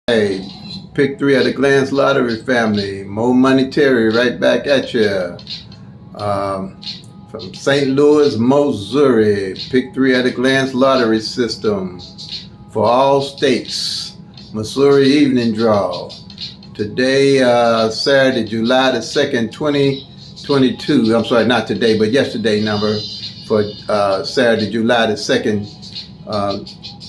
Hey, Pick-3 of the Glance Lottery family. Mo Money Terry right back at you. From St. Louis, Missouri. Pick-3 of the Glance Lottery system for all states. Missouri evening draw. Today, Saturday, July the 2nd, 2022. I'm sorry, not today, but yesterday number for Saturday, July the 2nd,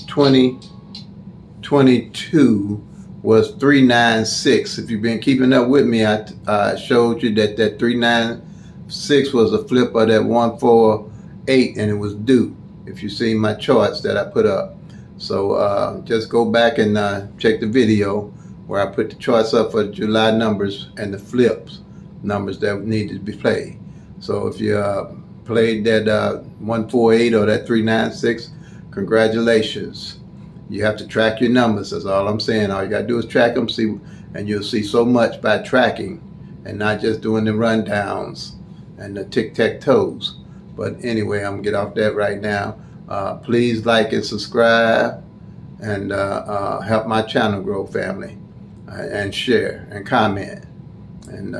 2022 was 396. If you've been keeping up with me, I showed you that 396 was a flip of that 148, and it was due. If you see my charts that I put up, so just go back and check the video where I put the charts up for the July numbers and the flips numbers that need to be played. So if you played that 148 or that 396, congratulations. You have to track your numbers. That's all I'm saying. All you got to do is track them, and you'll see so much by tracking and not just doing the rundowns and the tic-tac-toes. But anyway, I'm going to get off that right now. Please like and subscribe and help my channel grow, family, and share and comment. And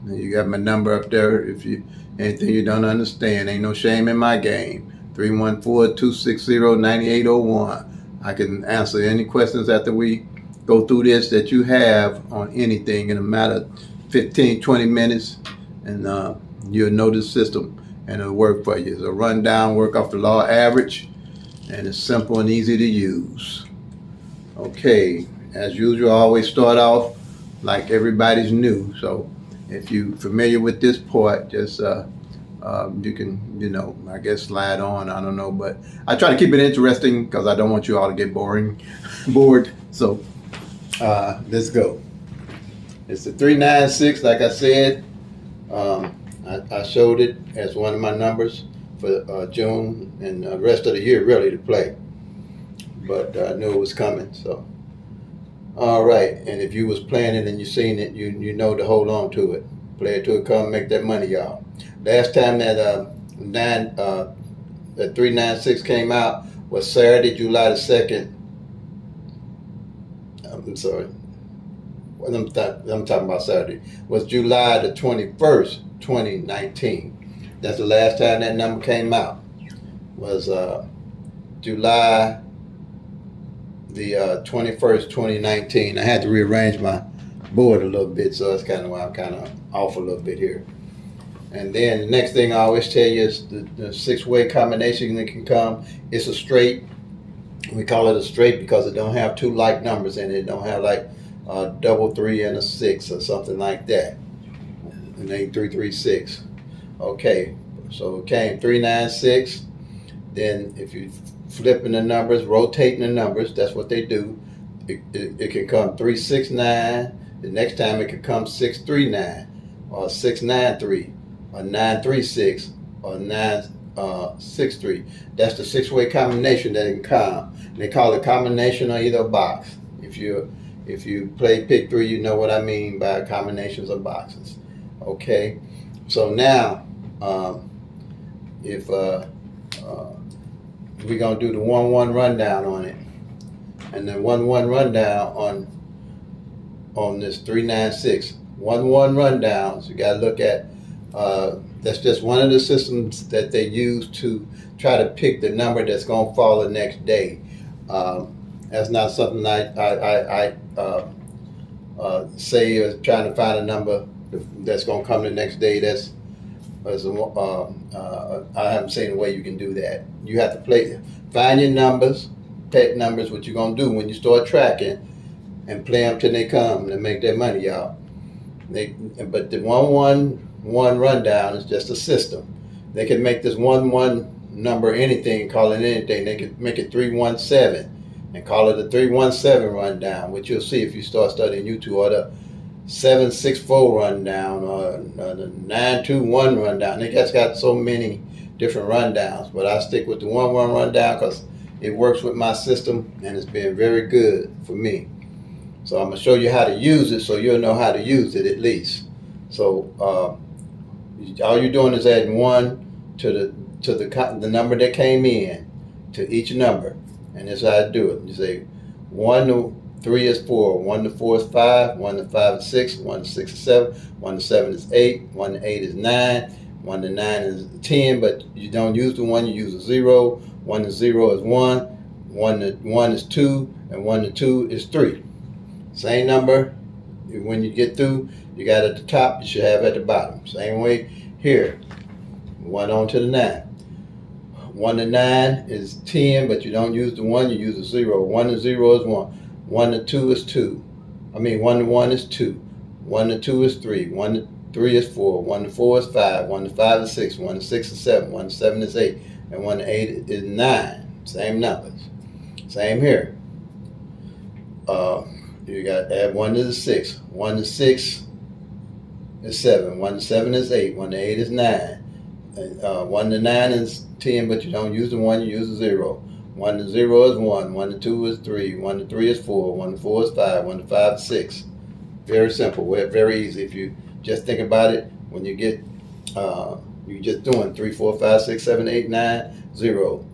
you got my number up there. If you anything you don't understand, ain't no shame in my game. 314-260-9801. I can answer any questions after we go through this that you have on anything in a matter of 15, 20 minutes, and you'll know the system and it'll work for you. It's a rundown, work off the law average, and it's simple and easy to use. Okay, as usual, I always start off like everybody's new. So if you're familiar with this part, just you can, I guess slide on. I don't know, but I try to keep it interesting because I don't want you all to get bored. So let's go. It's the 396, like I said. I showed it as one of my numbers for June and the rest of the year, really, to play. But I knew it was coming. So, all right. And if you was playing it and you seen it, you know to hold on to it. Play it till it come, make that money, y'all. Last time that 396 came out was Saturday, July the 2nd. I'm sorry. I'm talking about Saturday. Was July the 21st, 2019. That's the last time that number came out. Was July the 21st, 2019. I had to rearrange my board a little bit, so that's kind of why I'm kind of off a little bit here. And then the next thing I always tell you is the six-way combination that can come. It's a straight. We call it a straight because it don't have two like numbers in it. It don't have like a double three and a six or something like that. And then 336. Okay, so it came 396. Then if you flipping the numbers, rotating the numbers, that's what they do. It can come 369. The next time it could come 639 or 693. Or 936 or 963. That's the six-way combination that it can come. They call it combination or either box. If you play Pick-3, you know what I mean by combinations of boxes. Okay, so now if we're gonna do the 1-1 rundown on it, and then 1-1 rundown on this 396. 1-1 rundowns. You gotta look at. That's just one of the systems that they use to try to pick the number that's going to fall the next day. That's not something I say trying to find a number that's going to come the next day. I haven't seen a way you can do that. You have to find your numbers, pet numbers, what you're going to do when you start tracking, and play them till they come and make their money, y'all. But the 1-1 rundown is just a system. They can make this 1-1 number anything, call it anything. They could make it 317 and call it a 317 rundown, which you'll see if you start studying YouTube, or the 764 rundown, or the 921 rundown. They just got so many different rundowns, but I stick with the 1-1 rundown because it works with my system and it's been very good for me. So I'm gonna show you how to use it so you'll know how to use it at least. So all you're doing is adding 1 to the number that came in to each number, and that's how I do it. You say 1 to 3 is 4. 1 to 4 is 5. 1 to 5 is 6. 1 to 6 is 7. 1 to 7 is 8. 1 to 8 is 9. 1 to 9 is 10, but you don't use the 1, you use a 0. 1 to 0 is 1. 1 to 1 is 2. And 1 to 2 is 3. Same number. When you get through, you got at the top, you should have at the bottom. Same way here. 1 on to the 9. 1 to 9 is 10, but you don't use the 1, you use a 0. 1 to 0 is 1. 1 to 2 is 2. 1 to 1 is 2. 1 to 2 is 3. 1 to 3 is 4. 1 to 4 is 5. 1 to 5 is 6. 1 to 6 is 7. 1 to 7 is 8. And 1 to 8 is 9. Same numbers. Same here. You got to add 1 to the 6. 1 to 6 is 7. 1 to 7 is 8. 1 to 8 is 9. 1 to 9 is 10, but you don't use the 1, you use the 0. 1 to 0 is 1. 1 to 2 is 3. 1 to 3 is 4. 1 to 4 is 5. 1 to 5 is 6. Very simple. Very easy. If you just think about it, when you get, you're just doing 3, 4, 5, 6, 7, 8, 9, 0,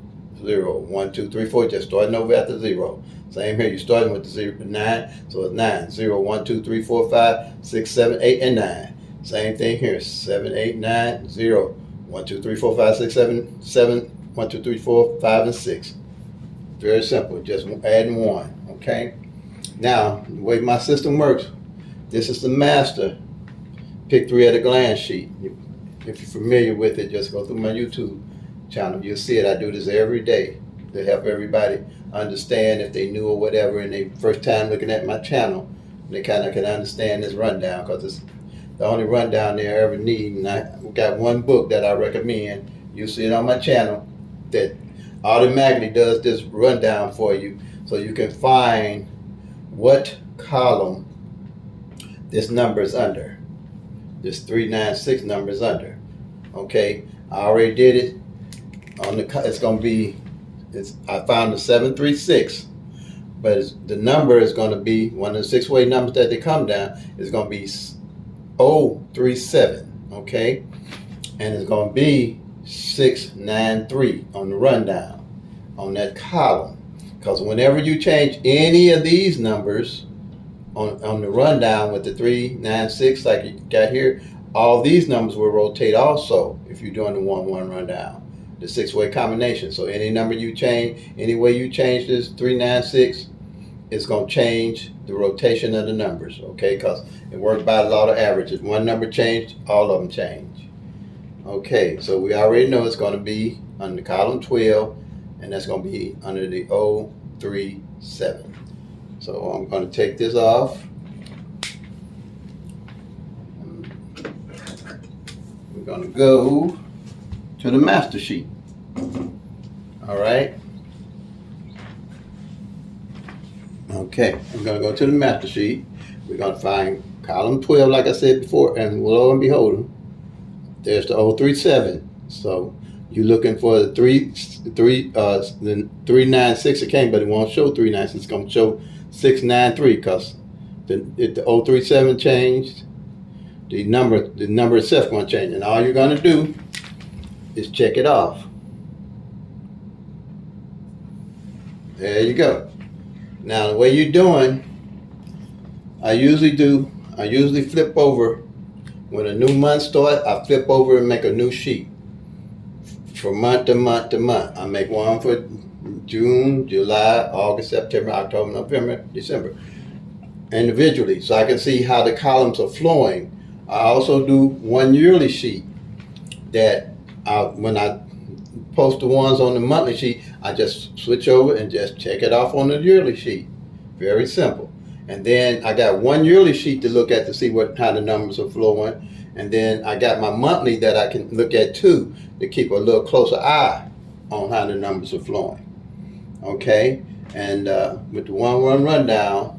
0, 1, 2, 3, 4, just starting over after 0. Same here, you're starting with the 0, 9, so it's 9, 0, 1, 2, 3, 4, 5, 6, 7, 8, and 9. Same thing here, 7, 8, 9, 0, 1, 2, 3, 4, 5, 6, 7, 7, 1, 2, 3, 4, 5, and 6. Very simple, just adding 1, okay? Now, the way my system works, this is the master Pick-3 at a glance sheet. If you're familiar with it, just go through my YouTube channel. You'll see it. I do this every day to help everybody understand if they new or whatever, and they first time looking at my channel, they kind of can understand this rundown, because it's the only rundown they ever need. And I got one book that I recommend. You see it on my channel that automatically does this rundown for you, so you can find what column this number is under. This 396 number is under. Okay, I already did it. On the it's gonna be. I found the 736, but the number is going to be one of the 6-way numbers that they come down. Is going to be 037. Okay, and it's going to be 693 on the rundown on that column. Because whenever you change any of these numbers on the rundown with the 396 like you got here, all these numbers will rotate also if you're doing the 1-1 rundown, the 6-way combination. So any number you change, any way you change this 396, it's going to change the rotation of the numbers, okay? Because it works by the law of averages. One number changed, all of them change. Okay, so we already know it's going to be under column 12, and that's going to be under the 037. So I'm going to take this off. We're going to go to the master sheet. All right. Okay, I'm going to go to the master sheet. We're going to find column 12, like I said before, and lo and behold, there's the 037. So you're looking for the 396. It came, but it won't show 396. It's going to show 693 because the 037 changed. The number itself going to change, and all you're going to do is check it off. There you go. Now the way you're doing, I usually flip over when a new month starts. I flip over and make a new sheet for month to month to month. I make one for June, July, August, September, October, November, December, individually, so I can see how the columns are flowing. I also do one yearly sheet that when I post the ones on the monthly sheet, I just switch over and just check it off on the yearly sheet. Very simple. And then I got one yearly sheet to look at to see how the numbers are flowing. And then I got my monthly that I can look at too to keep a little closer eye on how the numbers are flowing. Okay? And with the 1-1 rundown,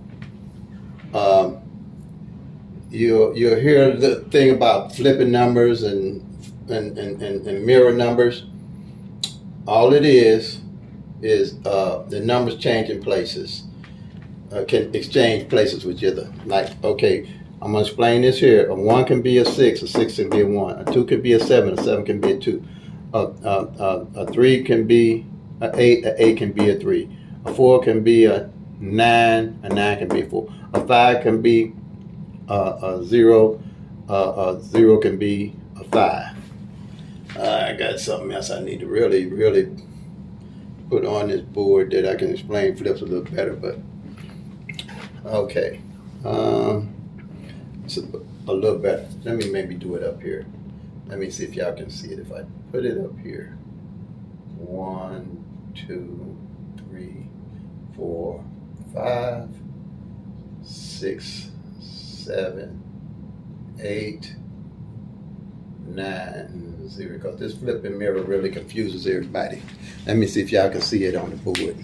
you'll hear the thing about flipping numbers and mirror numbers. All it is the numbers changing places, can exchange places with each other. Like, okay, I'm going to explain this here. A 1 can be a 6, a 6 can be a 1. A 2 can be a 7, a 7 can be a 2. A 3 can be a 8, a 8 can be a 3. A 4 can be a 9. A 9 can be a 4. A 5 can be a 0. A 0 can be a 5. I got something else I need to really put on this board that I can explain flips a little better, but okay. It's a little better. Let me maybe do it up here. Let me see if y'all can see it. If I put it up here. 1, 2, 3, 4, 5, 6, 7, 8, 9, 0. Because this flipping mirror really confuses everybody. Let me see if y'all can see it on the board.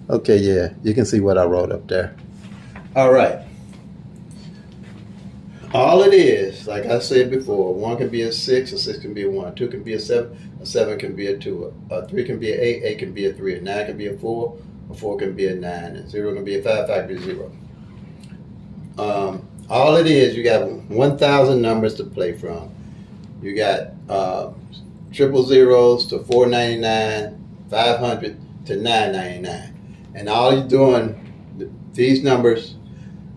Okay, yeah, you can see what I wrote up there. All right. All it is, like I said before, 1 can be a 6, a 6 can be a 1, 2 can be a 7 can be a 2, a 3 can be an 8, 8 can be a 3, a 9 can be a 4 can be a 9, and 0 can be a 5, 5 can be a 0. All it is, you got 1,000 numbers to play from. You got triple zeros to 499, 500 to 999. And all you're doing, these numbers,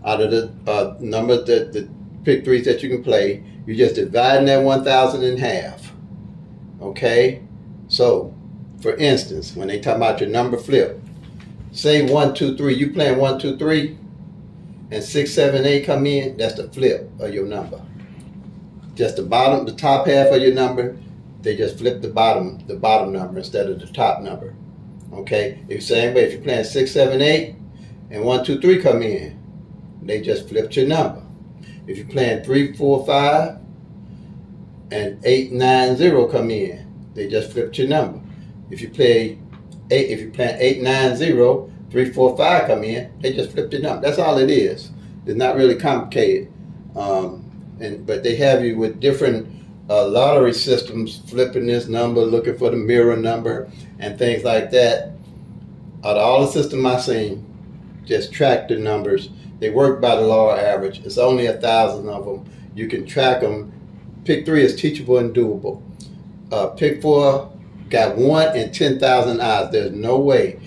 out of the numbers that the Pick-3s that you can play, you're just dividing that 1,000 in half. Okay? So, for instance, when they talk about your number flip, say 1, 2, 3, you playing 1, 2, 3, and 6, 7, 8 come in, that's the flip of your number. Just the top half of your number, they just flip the bottom number instead of the top number. Okay? It's the same way, if you're playing 6, 7, 8, and 1, 2, 3 come in, they just flipped your number. If you're playing 3, 4, 5, and 8, 9, 0 come in, they just flipped your number. If you play 8, if you're playing 8, 9, 0, 3, 4, 5 come in, they just flipped your number. That's all it is. It's not really complicated. But they have you with different lottery systems, flipping this number, looking for the mirror number, and things like that. Out of all the systems I've seen, just track the numbers. They work by the law of average. It's only 1,000 of them. You can track them. Pick-3 is teachable and doable. Pick-4 got 1 in 10,000 odds. There's no way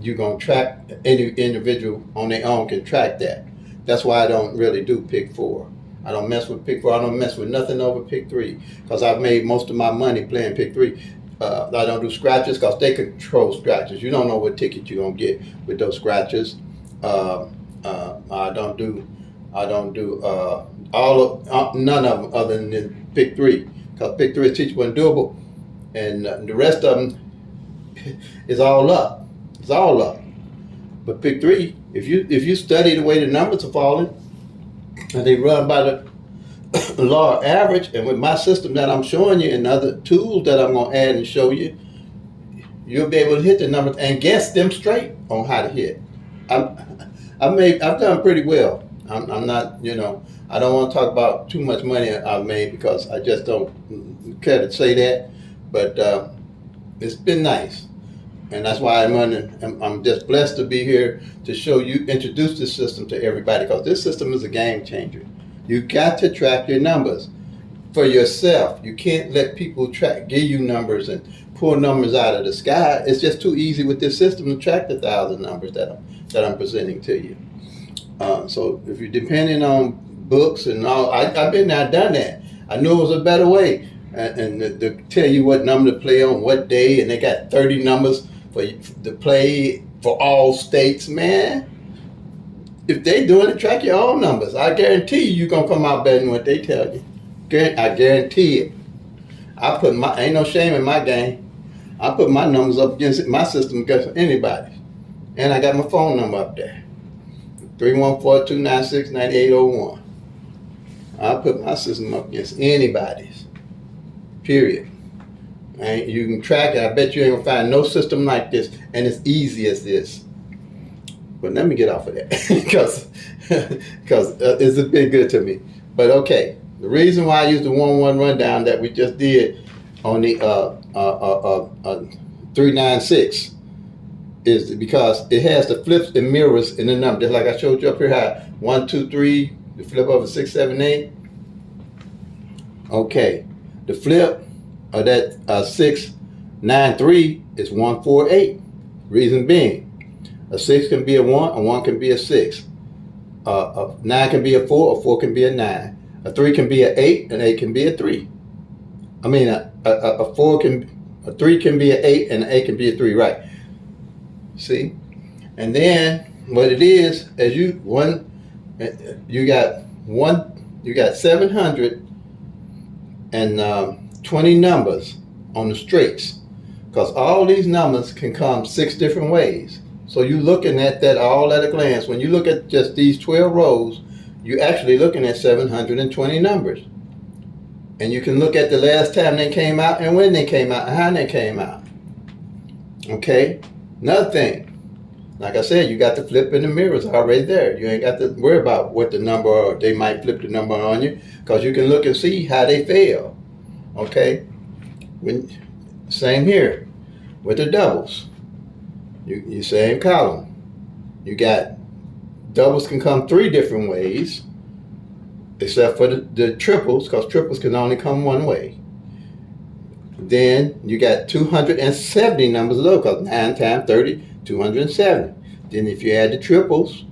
you're going to track, any individual on their own can track that. That's why I don't really do Pick-4. I don't mess with Pick-4. I don't mess with nothing over Pick-3 because I've made most of my money playing Pick-3. I don't do scratches because they control scratches. You don't know what ticket you're going to get with those scratches. I don't do none of them other than Pick-3 because Pick-3 is teachable and doable, and the rest of them is all up. It's all up. But Pick-3, if you study the way the numbers are falling, and they run by the law of average, and with my system that I'm showing you and other tools that I'm going to add and show you, you'll be able to hit the numbers and guess them straight on how to hit. I've done pretty well. I'm not, I don't want to talk about too much money I've made because I just don't care to say that. But it's been nice, and that's why I'm just blessed to be here to show you, introduce this system to everybody because this system is a game changer. You got to track your numbers for yourself. You can't let people give you numbers and pull numbers out of the sky. It's just too easy with this system to track the 1,000 numbers that I'm presenting to you. So if you're depending on books and all, I've been there, done that. I knew it was a better way. And to tell you what number to play on what day, and they got 30 numbers to play for all states, man. If they doing it, track your own numbers. I guarantee you're going to come out better than what they tell you. I guarantee it. Ain't no shame in my game. I put my numbers up against my system against anybody. And I got my phone number up there. 314-296-9801. I put my system up against anybody's. Period. And you can track it. I bet you ain't gonna find no system like this, and it's easy as this. But let me get off of that because it's been good to me. But okay, the reason why I used the 1-1 rundown that we just did on the 396 is because it has the flips and mirrors in the number. Just like I showed you up here, how 1, 2, 3, the flip over 6, 7, 8. Okay, the flip of that 6, 9, 3 is 1, 4, 8. Reason being, A 6 can be a 1 can be a 6. A 9 can be a 4 can be a 9. A 3 can be an 8, an 8 can be a 3. I mean, a 3 can be an 8, and an 8 can be a 3, right? See? And then what it is you got 720 numbers on the straights, because all these numbers can come 6 different ways. So you're looking at that all at a glance. When you look at just these 12 rows, you're actually looking at 720 numbers. And you can look at the last time they came out, and when they came out, and how they came out. Okay? Another thing, like I said, you got the flip in the mirrors already there. You ain't got to worry about what the number, or they might flip the number on you, because you can look and see how they fell. Okay? Same here with the doubles. You same column. You got doubles can come 3 different ways, except for the triples, because triples can only come one way. Then you got 270 numbers low, because 9 times 30, 270. Then if you add the triples,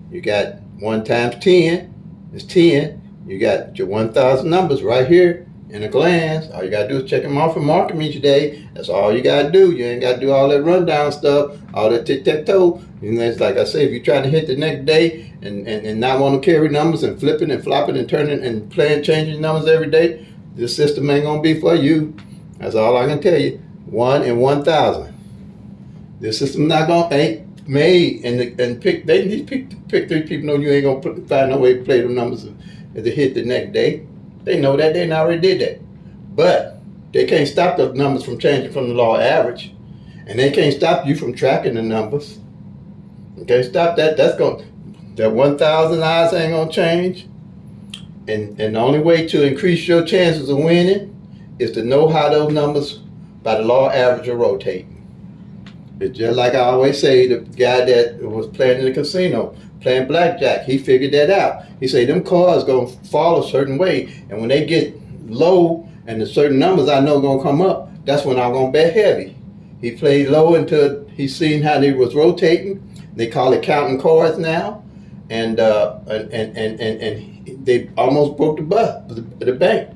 you got 1 times 10 is 10. You got your 1,000 numbers right here in a glance. All you got to do is check them off and mark them each day. That's all you got to do. You ain't got to do all that rundown stuff, all that tic-tac-toe. You know, it's like I say, if you're trying to hit the next day and not want to carry numbers and flipping and flopping and turning and playing, changing numbers every day, this system ain't going to be for you. That's all I can tell you. 1 in 1,000. This system ain't made, and these Pick-3 people know you ain't going to find no way to play the numbers and to hit the next day. They know that. They already did that. But they can't stop the numbers from changing from the law average. And they can't stop you from tracking the numbers. You can't stop that. That 1,000 odds ain't going to change. And the only way to increase your chances of winning is to know how those numbers by the law average are rotating. It's just like I always say, the guy that was playing in the casino, playing blackjack, he figured that out. He said, them cards going to fall a certain way, and when they get low and the certain numbers I know going to come up, that's when I'm going to bet heavy. He played low until he seen how they was rotating. They call it counting cards now, and they almost broke the bank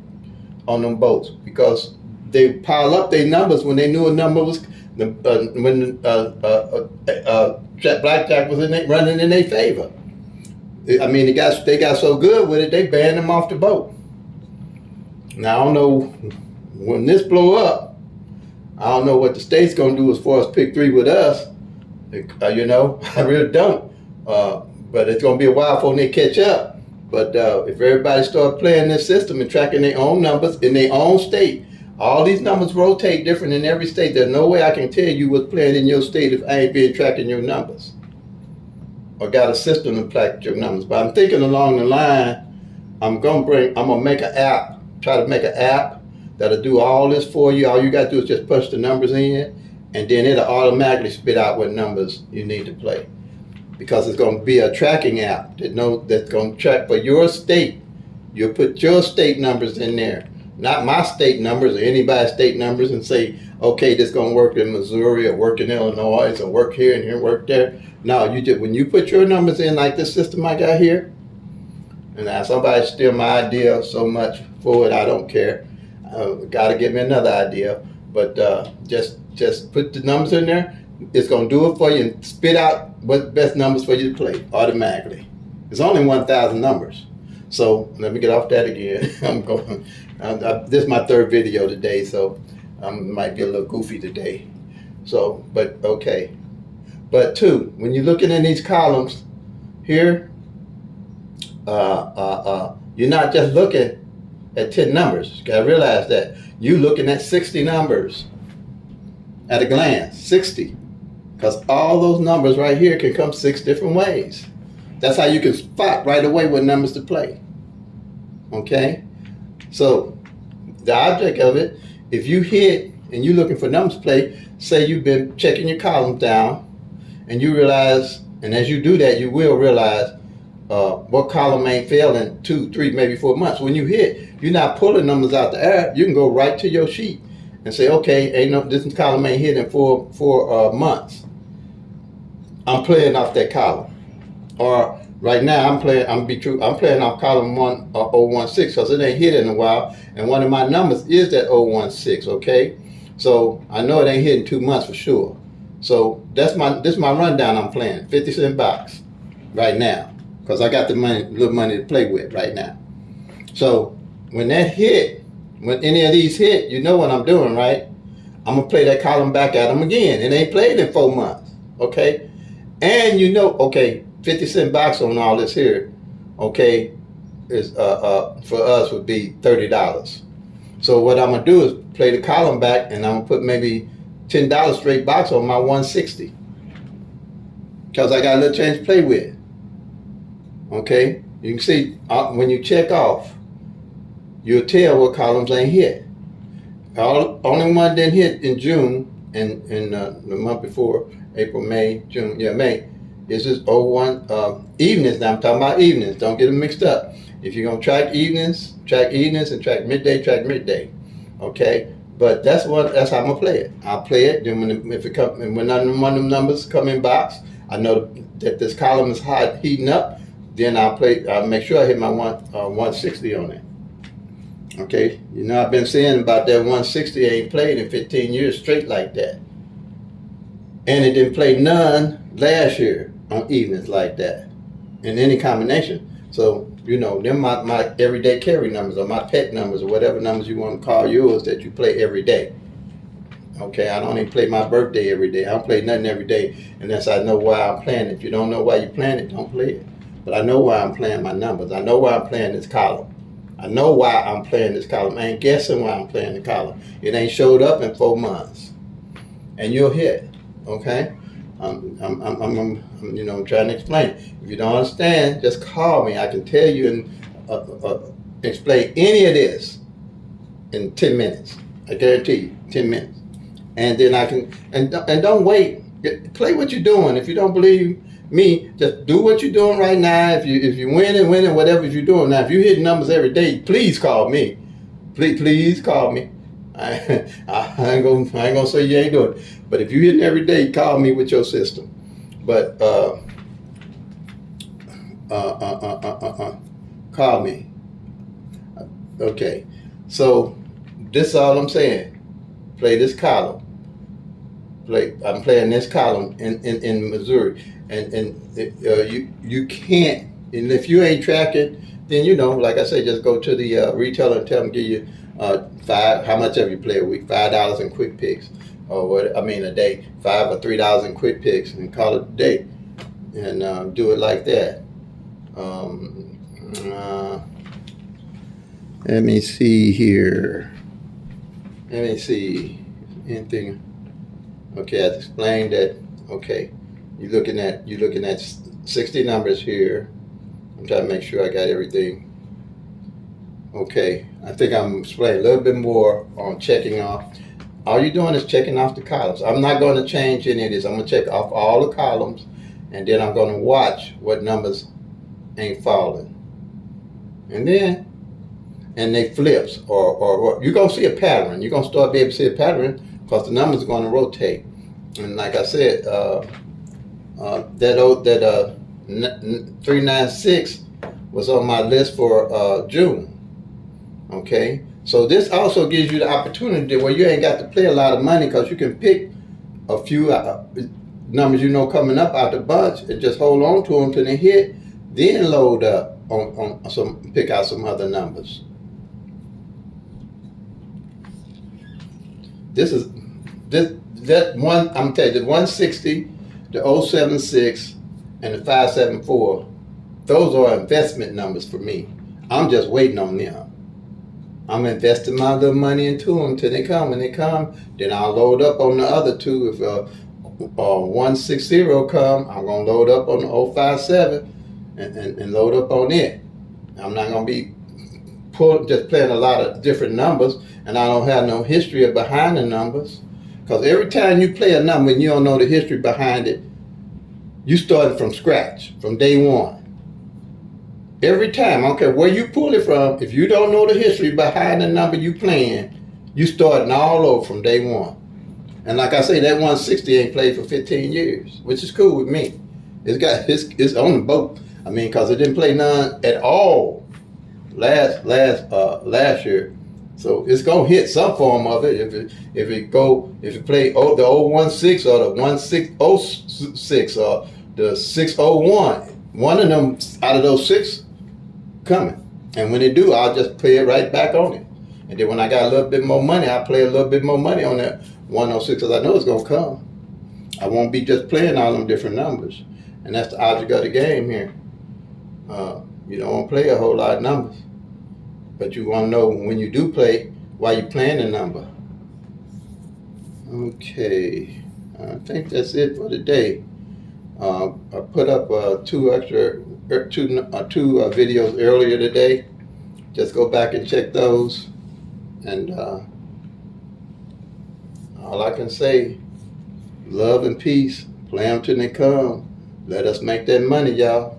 on them boats, because they pile up their numbers when they knew a number was when blackjack was running in their favor. I mean, they got so good with it, they banned them off the boat. Now I don't know when this blow up. I don't know what the state's gonna do as far as Pick-3 with us. You know, I really don't. But it's gonna be a while before they catch up. But if everybody start playing this system and tracking their own numbers in their own state, all these numbers rotate different in every state. There's no way I can tell you what's playing in your state if I ain't been tracking your numbers or got a system to track your numbers. But I'm thinking along the line, I'm gonna make an app, try to make an app that'll do all this for you. All you got to do is just punch the numbers in, and then it'll automatically spit out what numbers you need to play. Because it's going to be a tracking app that's going to track for your state. You'll put your state numbers in there, not my state numbers or anybody's state numbers, and say, okay, this is going to work in Missouri or work in Illinois or work here and here, work there. No, when you put your numbers in like this system I got here, and now somebody steal my idea so much for it, I don't care. Got to give me another idea, but just put the numbers in there. It's going to do it for you and spit out what's the best numbers for you to play automatically. It's only 1,000 numbers. So let me get off that again. This is my third video today, so I might be a little goofy today. So, but okay. But two, when you're looking in these columns here, you're not just looking at 10 numbers. You gotta realize that you're looking at 60 numbers at a glance, 60. Because all those numbers right here can come 6 different ways. That's how you can spot right away what numbers to play. Okay? So the object of it, if you hit and you're looking for numbers to play, say you've been checking your columns down and you realize, and as you do that, you will realize what column ain't failed in 2, 3, maybe 4 months. When you hit, you're not pulling numbers out the air. You can go right to your sheet and say, okay, this column ain't hit in 4 months. I'm playing off that column. Or right now, I'm playing off column 016 because it ain't hit in a while, and one of my numbers is that 016. Okay, so I know it ain't hit in 2 months for sure. So this is my rundown. I'm playing 50-cent box right now because I got the little money to play with right now. So when that hit, when any of these hit, you know what I'm doing, right? I'm gonna play that column back at them again. It ain't played in 4 months. Okay, and you know, okay, 50-cent box on all this here, okay, is for us would be $30. So what I'm gonna do is play the column back, and I'm gonna put maybe $10 straight box on my 160, because I got a little change to play with. Okay, you can see when you check off, you'll tell what columns ain't hit. Only one didn't hit in June, and in the month before, April, May, June, May. This is 01 evenings. Now I'm talking about evenings. Don't get them mixed up. If you're gonna track evenings, and track midday. Okay, but that's how I'm gonna play it. I'll play it. Then when one of them numbers come in box, I know that this column is heating up. Then I'll make sure I hit my 160 on it. Okay, you know I've been saying about that 160 ain't played in 15 years straight like that, and it didn't play none last year on evenings like that in any combination. So you know them my everyday carry numbers, or my pet numbers, or whatever numbers you want to call yours that you play every day. Okay, I don't even play my birthday every day. I don't play nothing every day unless I know why I'm playing it. If you don't know why you're playing it, don't play it. But I know why I'm playing my numbers. I know why I'm playing this column. I know why I'm playing this column. I ain't guessing why I'm playing the column. It ain't showed up in 4 months, and you'll hit. Okay, I'm trying to explain. If you don't understand, just call me. I can tell you and explain any of this in 10 minutes. I guarantee you, 10 minutes. And then I can and don't wait. Play what you're doing. If you don't believe me, just do what you're doing right now. If you winning, whatever you're doing now. If you hit numbers every day, please call me. Please call me. I ain't gonna say you ain't doing it. But if you hitting every day, call me with your system. But call me. Okay. So this is all I'm saying. Play this column. I'm playing this column in Missouri, and you can't. And if you ain't tracking, then like I say, just go to the retailer and tell them give you how much ever you play a week, $5 in quick picks, or a day, $5 or $3 in quick picks, and call it a day, and do it like that. Let me see here. Let me see anything. Okay, I explained that. Okay, you're looking at 60 numbers here. I'm trying to make sure I got everything. Okay, I think I'm explaining a little bit more on checking off. All you're doing is checking off the columns. I'm not going to change any of this. I'm going to check off all the columns, and then I'm going to watch what numbers ain't falling. And they flips, or you're going to see a pattern. You're going to start being able to see a pattern because the numbers are going to rotate. And like I said, that 396 was on my list for June. Okay, so this also gives you the opportunity where you ain't got to play a lot of money, because you can pick a few numbers coming up out the bunch and just hold on to them till they hit, then load up on some, pick out some other numbers. That one, I'm gonna tell you, the 160, the 076, and the 574, those are investment numbers for me. I'm just waiting on them. I'm investing my little money into them till they come. When they come, then I'll load up on the other two. If 160 come, I'm gonna load up on the 057 and load up on it. I'm not gonna be just playing a lot of different numbers, and I don't have no history behind the numbers. Because every time you play a number and you don't know the history behind it, you started from scratch, from day one. Every time, I don't care where you pull it from, if you don't know the history behind the number you playing, you starting all over from day one. And like I say, that 160 ain't played for 15 years, which is cool with me. It's on the boat. I mean, because it didn't play none at all last year. So it's gonna hit some form of it if it play the 016 or the 1606 or the 601. One of them out of those six coming. And when they do, I'll just play it right back on it. And then when I got a little bit more money, I'll play a little bit more money on that 106 because I know it's gonna come. I won't be just playing all them different numbers. And that's the object of the game here. You don't want to play a whole lot of numbers. But you want to know when you do play, why you playing the number. Okay, I think that's it for today. I put up two videos earlier today. Just go back and check those. And all I can say, love and peace. Play them till they come. Let us make that money, y'all.